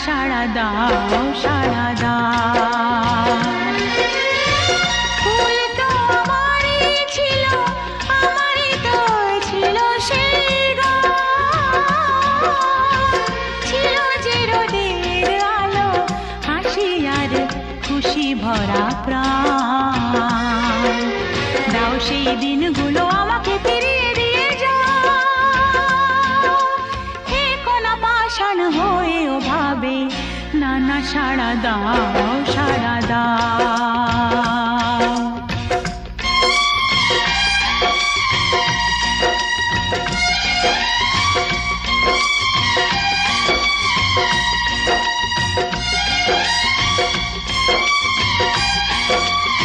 সাড়া দাও, সাড়া দাও। ফুল তো আমারই ছিল, আমারই তো ছিল সেই গান। ছিল যে রোদের আলো, হাসি আর খুশি ভরা প্রাণ। দাও সেই দিন